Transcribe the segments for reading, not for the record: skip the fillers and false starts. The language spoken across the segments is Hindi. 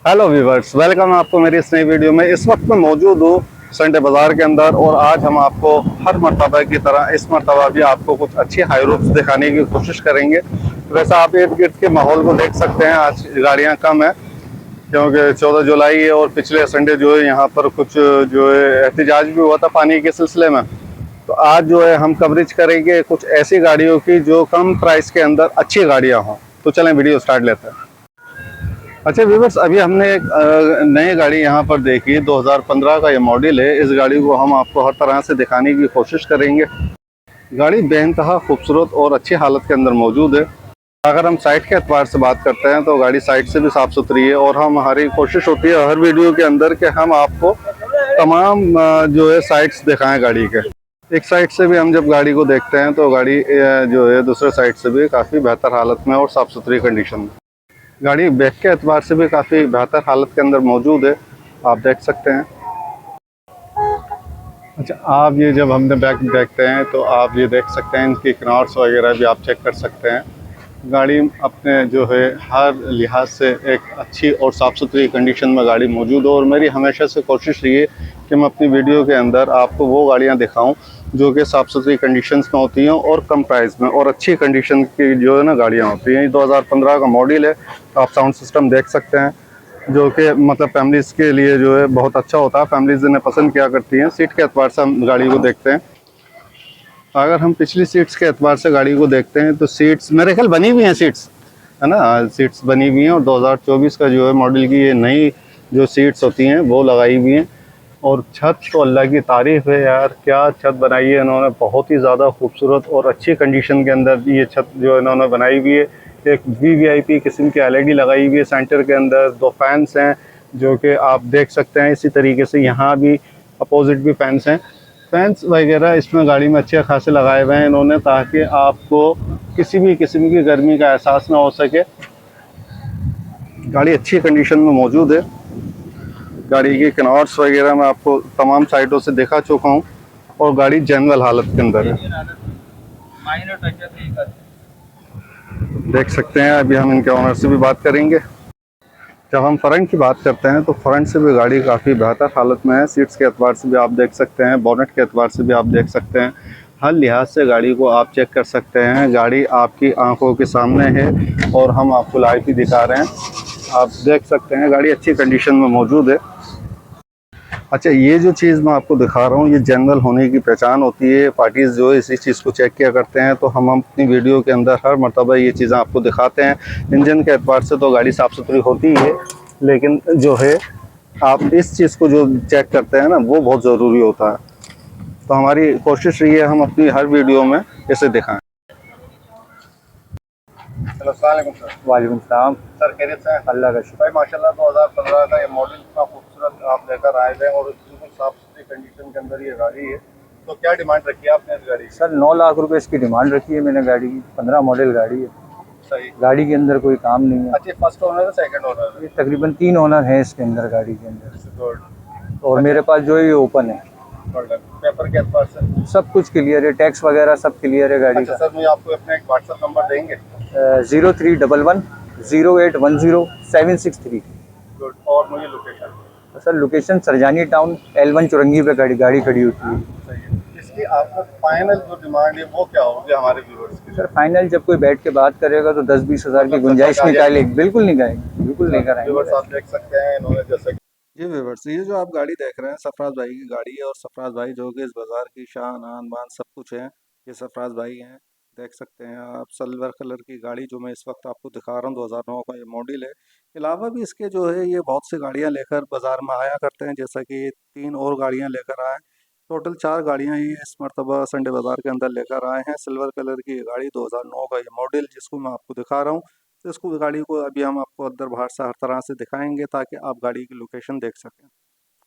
हेलो व्यूवर्स, वेलकम आपको मेरी इस नई वीडियो में। इस वक्त मैं मौजूद हूँ संडे बाज़ार के अंदर और आज हम आपको हर मर्तबा की तरह इस मर्तबा भी आपको कुछ अच्छी हाई रूफ्स दिखाने की कोशिश करेंगे। वैसे आप इर्द गिर्द के माहौल को देख सकते हैं। आज गाड़ियाँ कम हैं क्योंकि 14 जुलाई है और पिछले संडे जो है यहाँ पर कुछ जो है एहतजाज भी हुआ था पानी के सिलसिले में। तो आज जो है हम कवरेज करेंगे कुछ ऐसी गाड़ियों की जो कम प्राइस के अंदर अच्छी गाड़ियाँ हों। तो चलें वीडियो स्टार्ट लेते हैं। अच्छा व्यूवर्स, अभी हमने एक नई गाड़ी यहाँ पर देखी, 2015 का ये मॉडल है। इस गाड़ी को हम आपको हर तरह से दिखाने की कोशिश करेंगे। गाड़ी बेइंतहा खूबसूरत और अच्छी हालत के अंदर मौजूद है। अगर हम साइड के एतबार से बात करते हैं तो गाड़ी साइड से भी साफ़ सुथरी है और हमारी कोशिश होती है हर वीडियो के अंदर कि हम आपको तमाम जो है साइड्स दिखाएं गाड़ी के। एक साइड से भी हम जब गाड़ी को देखते हैं तो गाड़ी जो है दूसरे साइड से भी काफ़ी बेहतर हालत में और साफ़ सुथरी कंडीशन में। गाड़ी बैक के एतबार से भी काफ़ी बेहतर हालत के अंदर मौजूद है, आप देख सकते हैं। अच्छा, आप ये जब हमने बैक देखते हैं तो आप ये देख सकते हैं, इनकी कनॉट्स वगैरह भी आप चेक कर सकते हैं। गाड़ी अपने जो है हर लिहाज से एक अच्छी और साफ़ सुथरी कंडीशन में गाड़ी मौजूद हो और मेरी हमेशा से कोशिश रही है कि मैं अपनी वीडियो के अंदर आपको वो गाड़ियाँ दिखाऊं जो कि साफ़ सुथरी कंडीशंस में होती हैं और कम प्राइस में और अच्छी कंडीशन की जो है ना गाड़ियाँ होती हैं। ये 2015 का मॉडल है। आप साउंड सिस्टम देख सकते हैं जो कि मतलब फैमिलीज़ के लिए जो है बहुत अच्छा होता है। फैमिलीज़ इन्हें पसंद किया करती हैं। सीट के एतबार से हम गाड़ी को देखते हैं। अगर हम पिछली सीट्स के एतबार से गाड़ी को देखते हैं तो सीट्स मेरे ख्याल बनी हुई हैं, सीट्स है ना, सीट्स बनी हुई हैं और 2024 का जो है मॉडल की ये नई जो सीट्स होती हैं वो लगाई हुई हैं। और छत तो अल्लाह की तारीफ़ है यार, क्या छत बनाई है इन्होंने, बहुत ही ज़्यादा खूबसूरत और अच्छी कंडीशन के अंदर ये छत जो इन्होंने बनाई हुई है। एक वीवीआईपी किस्म की एलईडी लगाई हुई है सेंटर के अंदर। दो फैंस हैं जो कि आप देख सकते हैं। इसी तरीके से यहाँ भी अपोजिट भी फैंस हैं। फैंस वगैरह इसमें गाड़ी में अच्छे खासे लगाए हुए हैं इन्होंने ताकि आपको किसी भी किस्म की गर्मी का एहसास ना हो सके। गाड़ी अच्छी कंडीशन में मौजूद है। गाड़ी की कनॉट्स वगैरह मैं आपको तमाम साइडों से दिखा चुका हूँ और गाड़ी जनरल हालत के अंदर है, देख सकते हैं। अभी हम इनके ऑनर से भी बात करेंगे। जब हम फ्रंट की बात करते हैं तो फ्रंट से भी गाड़ी काफ़ी बेहतर हालत में है। सीट्स के एतबार से भी आप देख सकते हैं, बोनेट के एतबार से भी आप देख सकते हैं। हर लिहाज से गाड़ी को आप चेक कर सकते हैं। गाड़ी आपकी आंखों के सामने है और हम आपको लाइव ही दिखा रहे हैं। आप देख सकते हैं गाड़ी अच्छी कंडीशन में मौजूद है। अच्छा, ये जो चीज़ मैं आपको दिखा रहा हूँ ये जनरल होने की पहचान होती है। पार्टीज़ जो है इसी चीज़ को चेक किया करते हैं तो हम अपनी वीडियो के अंदर हर मर्तबा ये चीज़ें आपको दिखाते हैं। इंजन के एतबार से तो गाड़ी साफ़ सुथरी होती ही है, लेकिन जो है आप इस चीज़ को जो चेक करते हैं ना वो बहुत ज़रूरी होता है। तो हमारी कोशिश रही है हम अपनी हर वीडियो में इसे दिखाएँ। हेलो, अस्सलाम वालेकुम सर। वालेकुम सलाम। सर खैरियत से हैं? अल्लाह का शुक्र। भाई माशाल्लाह 2015 का ये मॉडल इतना खूबसूरत आप लेकर आए थे और बिल्कुल साफ़ सुथरी कंडीशन के अंदर ये गाड़ी है। तो क्या डिमांड रखी है आपने इस गाड़ी की? सर 9 लाख रुपए इसकी डिमांड रखी है मैंने गाड़ी की। 15 मॉडल गाड़ी है। सही। गाड़ी के अंदर कोई काम नहीं है। अच्छा, फर्स्ट ओनर है सेकंड ओनर ये तकरीबन 3 ओनर हैं इसके अंदर, गाड़ी के अंदर। है? गुड। और अच्छा, मेरे पास जो है ये ओपन है। पेपर के एतबार से सब कुछ क्लियर है, टैक्स वगैरह सब क्लियर है गाड़ी अच्छा का। सर, मुझे आपको अपना एक व्हाट्सएप नंबर देंगे? 0311 0810 763। गुड। और मुझे location? Sir location Sarjani town L1 Chowrangi पे गाड़ी खड़ी होती है। सही है। इसकी आपको फाइनल जो डिमांड है वो क्या होगी हमारे व्यूवर्स के सर लिए? फाइनल जब कोई बैठ के बात करेगा तो 10-20 हज़ार की मतलब गुंजाइश आ जाएगी? निकालेगी। बिल्कुल निकालेंगे, बिल्कुल लेकर व्यूवर्स आएंगे। आप देख सकते हैं इन्होंने जैसे जी व्यूवर्स, ये जो आप गाड़ी देख रहे हैं सरफराज भाई की गाड़ी है और सरफराज भाई जो कि इस बाज़ार की शान आन बान सब कुछ है। ये सरफराज भाई हैं, देख सकते हैं आप। सिल्वर कलर की गाड़ी जो मैं इस वक्त आपको दिखा रहा हूँ 2009 का ये मॉडल है। अलावा भी इसके जो है ये बहुत सी गाड़ियाँ लेकर बाज़ार में आया करते हैं, जैसा कि 3 और गाड़ियाँ लेकर आए। टोटल 4 गाड़ियाँ ये इस मरतबा संडे बाज़ार के अंदर लेकर आए हैं। सिल्वर कलर की ये गाड़ी 2009 का ये मॉडल जिसको मैं आपको दिखा रहा हूँ। तो इसको गाड़ी को अभी हम आपको अंदर बाहर से हर तरह से दिखाएंगे ताकि आप गाड़ी की लोकेशन देख सकें।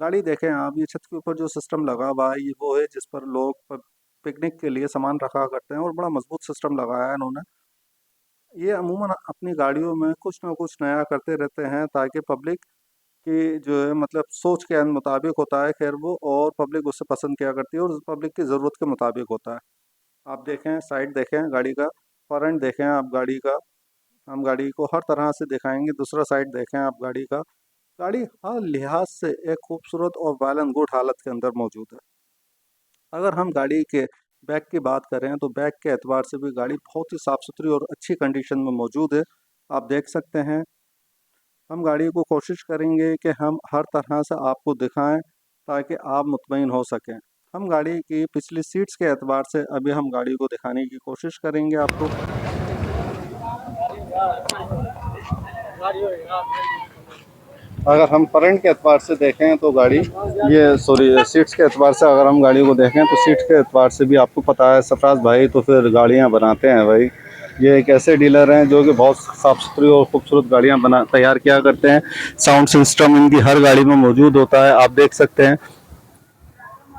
गाड़ी देखें आप, ये छत के ऊपर जो सिस्टम लगा हुआ है ये वो है जिस पर लोग पिकनिक के लिए सामान रखा करते हैं और बड़ा मजबूत सिस्टम लगाया है इन्होंने। ये अमूमन अपनी गाड़ियों में कुछ ना कुछ नया करते रहते हैं ताकि पब्लिक की जो है मतलब सोच के मुताबिक होता है खैर वो, और पब्लिक उससे पसंद किया करती है और पब्लिक की ज़रूरत के मुताबिक होता है। आप देखें, साइड देखें गाड़ी का, फ्रंट देखें आप गाड़ी का, हम गाड़ी को हर तरह से दिखाएंगे। दूसरा साइड देखें आप गाड़ी का, गाड़ी हर लिहाज से एक खूबसूरत और वेल एंड गुड हालत के अंदर मौजूद है। अगर हम गाड़ी के बैक की बात करें तो बैक के एतबार से भी गाड़ी बहुत ही साफ़ सुथरी और अच्छी कंडीशन में मौजूद है। आप देख सकते हैं। हम गाड़ी को कोशिश करेंगे कि हम हर तरह से आपको दिखाएं ताकि आप मुतमईन हो सकें। हम गाड़ी की पिछली सीट्स के एतबार से अभी हम गाड़ी को दिखाने की कोशिश करेंगे आपको। अगर हम फ्रंट के एतबार से देखें तो गाड़ी सीट्स के एतबार से अगर हम गाड़ी को देखें तो सीट्स के एतबार से भी आपको पता है सरफराज भाई तो फिर गाड़ियां बनाते हैं भाई। ये एक ऐसे डीलर हैं जो कि बहुत साफ़ सुथरी और खूबसूरत गाड़ियां तैयार किया करते हैं। साउंड सिस्टम इनकी हर गाड़ी में मौजूद होता है, आप देख सकते हैं।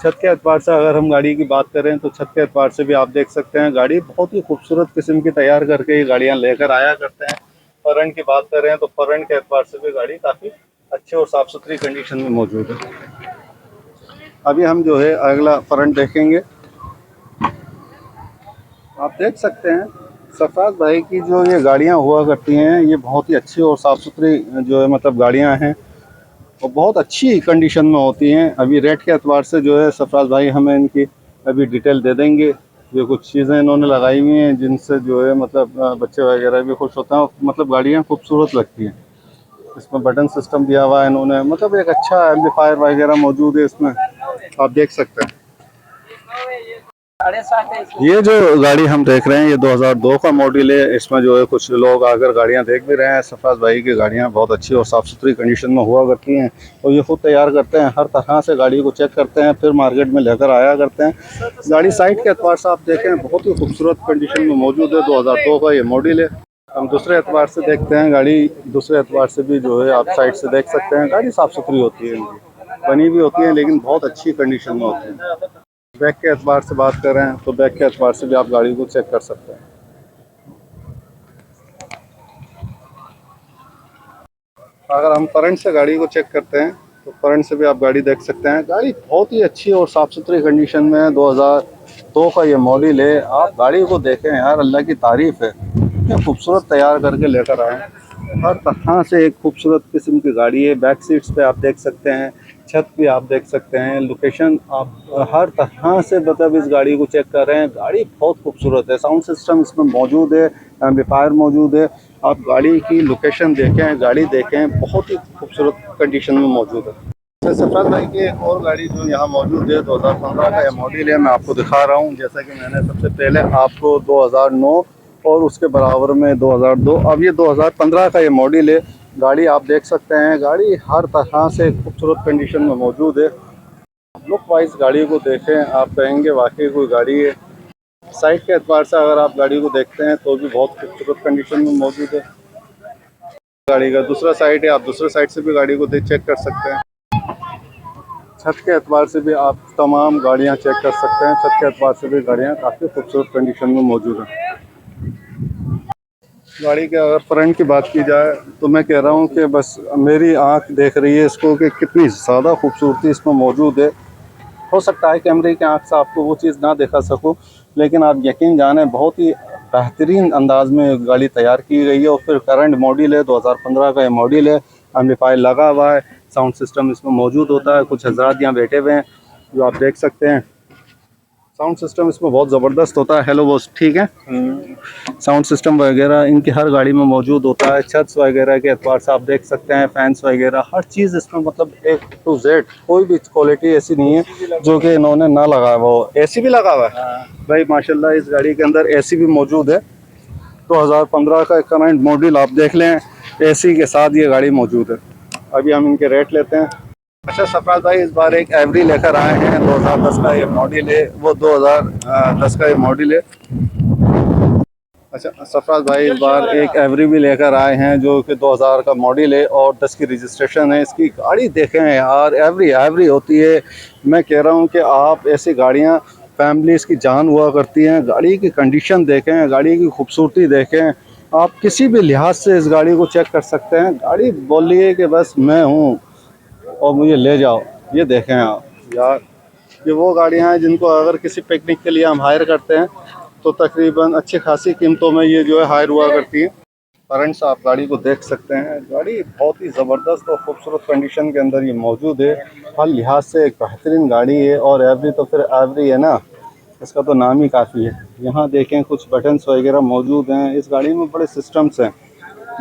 छत के एतबार से अगर हम गाड़ी की बात करें तो छत के एतबार से भी आप देख सकते हैं गाड़ी बहुत ही खूबसूरत किस्म की तैयार करके ये गाड़ियाँ लेकर आया करते हैं। फ्रंट की बात करें तो फ्रंट के एतबार से भी गाड़ी काफ़ी अच्छे और साफ़ सुथरी कंडीशन में मौजूद है। अभी हम जो है अगला फ्रंट देखेंगे। आप देख सकते हैं सरफराज भाई की जो ये गाड़ियाँ हुआ करती हैं ये बहुत ही अच्छी और साफ़ सुथरी जो है मतलब गाड़ियाँ हैं और बहुत अच्छी कंडीशन में होती हैं। अभी रेट के एतबार से जो है सरफराज भाई हमें इनकी अभी डिटेल दे देंगे। ये कुछ चीज़ें इन्होंने लगाई हुई हैं जिनसे जो है मतलब बच्चे वगैरह भी खुश होते हैं, मतलब गाड़ियाँ खूबसूरत लगती हैं। इसमें बटन सिस्टम दिया हुआ है इन्होंने, मतलब एक अच्छा एम्पलीफायर वगैरह मौजूद है इसमें, आप देख सकते हैं। ये जो गाड़ी हम देख रहे हैं ये 2002 का मॉडल है। इसमें जो है कुछ लोग आकर गाड़ियां देख भी रहे हैं। सरफराज भाई की गाड़ियां बहुत अच्छी और साफ़ सुथरी कंडीशन में हुआ करती हैं और ये खुद तैयार करते हैं, हर तरह से गाड़ी को चेक करते हैं फिर मार्केट में लेकर आया करते हैं। गाड़ी साइड के एतबार से आप देखें बहुत ही खूबसूरत कंडीशन में मौजूद है। 2002 का ये मॉडल है। हम दूसरे एतबार से देखते हैं गाड़ी, दूसरे एतबार से भी जो है आप साइड से देख सकते हैं गाड़ी साफ़ सुथरी होती है, इनकी बनी भी होती है लेकिन बहुत अच्छी कंडीशन में होती है। बैक के एतबार से बात करें तो बैक के एतबार से भी आप गाड़ी को चेक कर सकते हैं। अगर हम फ्रंट से गाड़ी को चेक करते हैं तो फ्रंट से भी आप गाड़ी देख सकते हैं। गाड़ी बहुत ही अच्छी और साफ़ सुथरी कंडीशन में है। 2002 का ये मॉडल है। आप गाड़ी को देखें यार, अल्लाह की तारीफ़ है, इतनी खूबसूरत तैयार करके लेकर आए। हर तरह से एक खूबसूरत किस्म की गाड़ी है। बैक सीट्स पे आप देख सकते हैं, छत भी आप देख सकते हैं, लोकेशन आप हर तरह से मतलब इस गाड़ी को चेक कर रहे हैं। गाड़ी बहुत खूबसूरत है। साउंड सिस्टम इसमें मौजूद है, एम्पलीफायर मौजूद है। आप गाड़ी की लोकेशन देखें, गाड़ी देखें, बहुत ही खूबसूरत कंडीशन में मौजूद है। सरफराज भाई की एक और गाड़ी जो यहाँ मौजूद है 2015 का यह मॉडल है, मैं आपको दिखा रहा हूँ। जैसा कि मैंने सबसे पहले आपको 2009 और उसके बराबर में 2002, अब ये 2015 का ये मॉडल है। गाड़ी आप देख सकते हैं, गाड़ी हर तरह से खूबसूरत कंडीशन में मौजूद है। लुक वाइज गाड़ी को देखें, आप कहेंगे वाकई कोई गाड़ी है। साइड के एतबार से अगर आप गाड़ी को देखते हैं तो भी बहुत खूबसूरत कंडीशन में मौजूद है। गाड़ी का दूसरा साइड है, आप दूसरे साइड से भी गाड़ी को चेक कर सकते हैं। छत के एतबार से भी आप तमाम गाड़ियां चेक कर सकते हैं। छत के एतबार से भी गाड़ियां काफ़ी खूबसूरत कंडीशन में मौजूद हैं। गाड़ी के अगर फ्रंट की बात की जाए तो मैं कह रहा हूँ कि बस मेरी आंख देख रही है इसको कि कितनी ज़्यादा खूबसूरती इसमें मौजूद है। हो सकता है कैमरे की आंख से आपको वो चीज़ ना दिखा सकूं, लेकिन आप यकीन जानें बहुत ही बेहतरीन अंदाज में गाड़ी तैयार की गई है। और फिर करंट मॉडल है, 2015 का ये मॉडल है। एम्पलीफायर लगा हुआ है, साउंड सिस्टम इसमें मौजूद होता है। कुछ हजरात यहाँ बैठे हुए हैं जो आप देख सकते हैं। साउंड सिस्टम इसमें बहुत ज़बरदस्त होता है। हेलो बॉस, ठीक है। साउंड सिस्टम वगैरह इनकी हर गाड़ी में मौजूद होता है। छत वगैरह के एतबार से आप देख सकते हैं, फैंस वगैरह हर चीज़ इसमें मतलब A to Z कोई भी क्वालिटी ऐसी नहीं है जो कि इन्होंने ना लगाया हुआ हो। एसी भी लगा हुआ है भाई माशाल्लाह। इस गाड़ी के अंदर एसी भी मौजूद है। 2015 का करंट मॉडल आप देख लें, एसी के साथ ये गाड़ी मौजूद है। अभी हम इनके रेट लेते हैं। अच्छा सरफराज भाई, इस बार एक एवरी लेकर आए हैं, 2010 का ये मॉडल है। वो 2010 का ये मॉडल है। अच्छा सरफराज भाई, इस बार एक एवरी भी लेकर आए हैं जो कि 2000 का मॉडल है और 10 की रजिस्ट्रेशन है। इसकी गाड़ी देखें यार, एवरी होती है। मैं कह रहा हूँ कि आप ऐसी गाड़ियाँ फैमिलीज़ की जान हुआ करती हैं। गाड़ी की कंडीशन देखें, गाड़ी की खूबसूरती देखें, आप किसी भी लिहाज से इस गाड़ी को चेक कर सकते हैं। गाड़ी बोलिए कि बस मैं हूँ और मुझे ले जाओ। ये देखें आप यार, ये वो गाड़ियाँ हैं जिनको अगर किसी पिकनिक के लिए हम हायर करते हैं तो तकरीबन अच्छी खासी कीमतों में ये जो है हायर हुआ करती हैं। फ्रेंड्स आप गाड़ी को देख सकते हैं, गाड़ी बहुत ही ज़बरदस्त और खूबसूरत कंडीशन के अंदर ये मौजूद है। हर लिहाज से एक बेहतरीन गाड़ी है और एवरी तो फिर एवरी है ना, इसका तो नाम ही काफ़ी है। यहाँ देखें कुछ बटन्स वगैरह मौजूद हैं। इस गाड़ी में बड़े सिस्टम्स हैं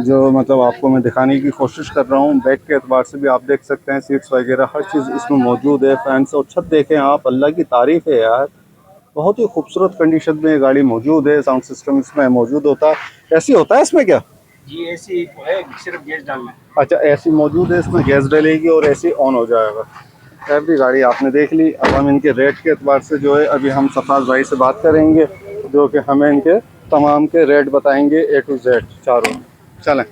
जो मतलब आपको मैं दिखाने की कोशिश कर रहा हूँ। बैक के एतबार से भी आप देख सकते हैं, सीट्स वगैरह हर चीज़ इसमें मौजूद है। फैंस और छत देखें आप, अल्लाह की तारीफ़ है यार, बहुत ही खूबसूरत कंडीशन में ये गाड़ी मौजूद है। साउंड सिस्टम इसमें मौजूद होता है। ऐसी होता है इसमें क्या? जी एसी है, सिर्फ गैस डालना है। अच्छा, ऐसी मौजूद है, इसमें गैस डलेगी और ऐसी ऑन हो जाएगा। एवरी गाड़ी आपने देख ली। अब हम इनके रेट के एतबार से जो है अभी हम सफाज भाई से बात करेंगे जो कि हमें इनके तमाम के रेट बताएंगे A to Z चारों। चलें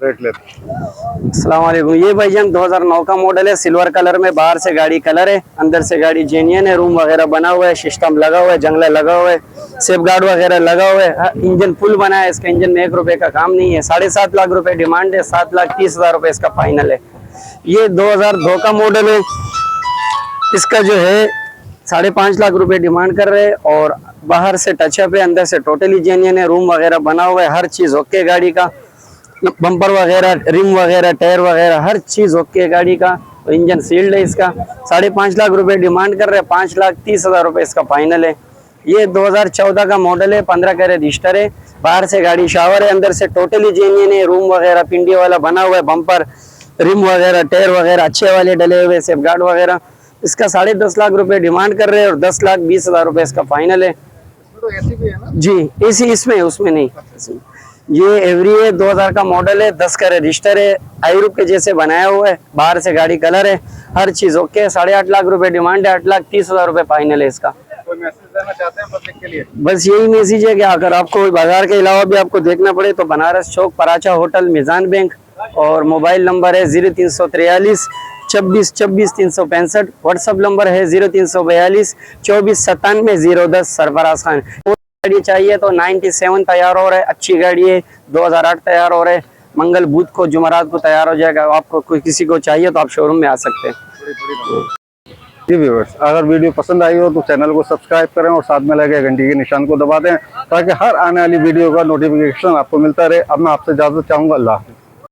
रेट लेते हैं। अस्सलाम वालेकुम। ये भाईजान 2009 का मॉडल है, सिल्वर कलर में। बाहर से गाड़ी कलर है, अंदर से गाड़ी जेन्युइन है। रूम वगैरह बना हुआ है, सिस्टम लगा हुआ है, जंगला लगा हुआ है, सेफ गार्ड वगैरह लगा हुआ है। इंजन फुल बना है, इसका इंजन में 1 रुपए का काम नहीं है। 7.5 लाख रुपए डिमांड है, 7,30,000 रुपए इसका फाइनल है। ये 2002 का मॉडल है, इसका जो है 5.5 लाख रुपए डिमांड कर रहे हैं। और बाहर से टचअप है, अंदर से टोटली जेन्युइन है। रूम वगैरह बना हुआ है, हर चीज ओके गाड़ी का। बम्पर वगैरह, रिम वगैरह, टायर वगैरह, हर चीज ओके है गाड़ी का। तो इंजन सील्ड है इसका। 5.5 लाख रुपए डिमांड कर रहे हैं, 5,30,000 रुपए इसका फाइनल है। ये 2014 का मॉडल है, 15 का रजिस्टर है। बाहर से गाड़ी शावर है, अंदर से टोटली जेन्युइन है। रूम वगैरह पिंडी वाला बना हुआ है, बम्पर, रिम वगैरह, टायर वगैरह अच्छे वाले डले हुए, सेफ गार्ड वगैरह। इसका 10.5 लाख रुपए डिमांड कर रहे हैं और 10,20,000 रुपए इसका फाइनल है। तो ऐसी भी है ना? जी एसी इसमें, उसमें नहीं। ये एवरी है, 2000 का मॉडल है, 10 का रजिस्टर है। आईरूप के जैसे बनाया हुआ है, बाहर से गाड़ी कलर है, हर चीज ओके है। 8.5 लाख रुपए डिमांड है, 8,30,000 रुपए फाइनल है इसका। कोई मैसेज देना चाहते हैं पब्लिक के लिए? बस यही मैसेज है कि अगर आपको बाजार के अलावा भी आपको देखना पड़े तो बनारस चौक, पराचा होटल, मिजान बैंक। और मोबाइल नंबर है 0343 26 24 365। व्हाट्सअप नंबर है 0342 24 97 010। सरफराज खान। गाड़ी चाहिए तो 97 तैयार हो रहा है, अच्छी गाड़ी है। 2008 तैयार हो रहा है, मंगल बुध को, जुमरात को तैयार हो जाएगा। आपको कोई किसी को चाहिए तो आप शोरूम में आ सकते हैं। जी व्यूअर्स, अगर वीडियो पसंद आई हो तो चैनल को सब्सक्राइब करें और साथ में लगे घंटी के निशान को दबा दें ताकि हर आने वाली वीडियो का नोटिफिकेशन आपको मिलता रहे। अब मैं आपसे इजाजत चाहूँगा। अल्लाह हाफ़िज़।